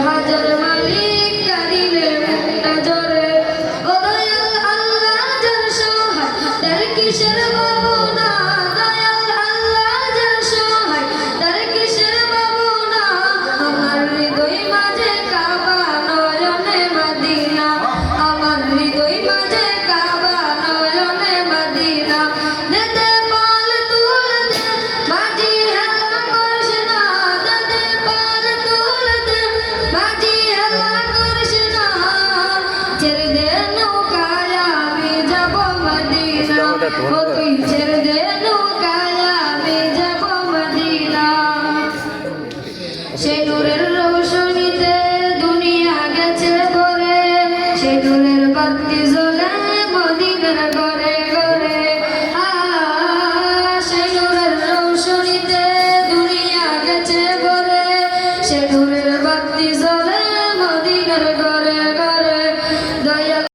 হাজার মালিক কাঁদিলে মুক্তা জরে ও দয়াল আল্লাহ যার সহায় তার কিসের ভাবনা দয়াল আল্লাহ যার সহায় তার কিসের ভাবনা আমার হৃদয় মাঝে কাবা নয়নে মদিনা আমার হৃদয় মাঝে কাবা নয়নে মদিনা দেতে পাল তুল দে মাঝি হেলা করিস না দেতে পাল তুল দে মাঝি হেলা করিস না ছেড়ে দে নৌকায় আমি যাব মদিনা ও তুই ছেড়ে দে নৌকায় আমি যাব মদিনা সেই নূরের রৌশনীতে দুনিয়া গেছে ভরে সেই নূরের বাতি জ্বলে মদিনার ঘরে ঘরে সেই নূরের রৌশনীতে দুনিয়া গেছে ভরে সেই নূরের বাতি জ্বলে